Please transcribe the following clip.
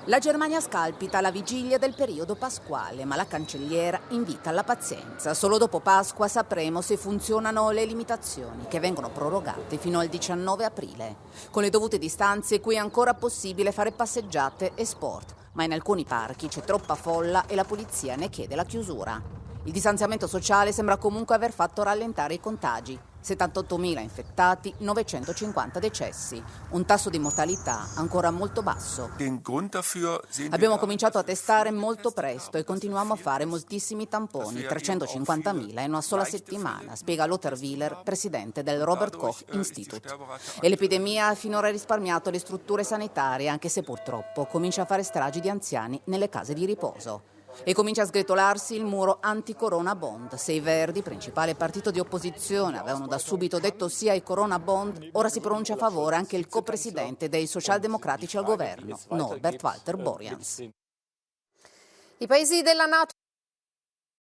La Germania scalpita alla vigilia del periodo pasquale, ma la cancelliera invita alla pazienza. Solo dopo Pasqua sapremo se funzionano le limitazioni, che vengono prorogate fino al 19 aprile. Con le dovute distanze qui è ancora possibile fare passeggiate e sport, ma in alcuni parchi c'è troppa folla e la polizia ne chiede la chiusura. Il distanziamento sociale sembra comunque aver fatto rallentare i contagi. 78.000 infettati, 950 decessi. Un tasso di mortalità ancora molto basso. Abbiamo cominciato a testare molto presto e continuiamo a fare moltissimi tamponi, 350.000 in una sola settimana, spiega Lothar Wieler, presidente del Robert Koch Institute. E l'epidemia ha finora risparmiato le strutture sanitarie, anche se purtroppo comincia a fare stragi di anziani nelle case di riposo. E comincia a sgretolarsi il muro anti-Corona Bond. Se i Verdi, principale partito di opposizione, avevano da subito detto sì ai Corona Bond, ora si pronuncia a favore anche il copresidente dei socialdemocratici al governo, Norbert Walter Borjans. I paesi della NATO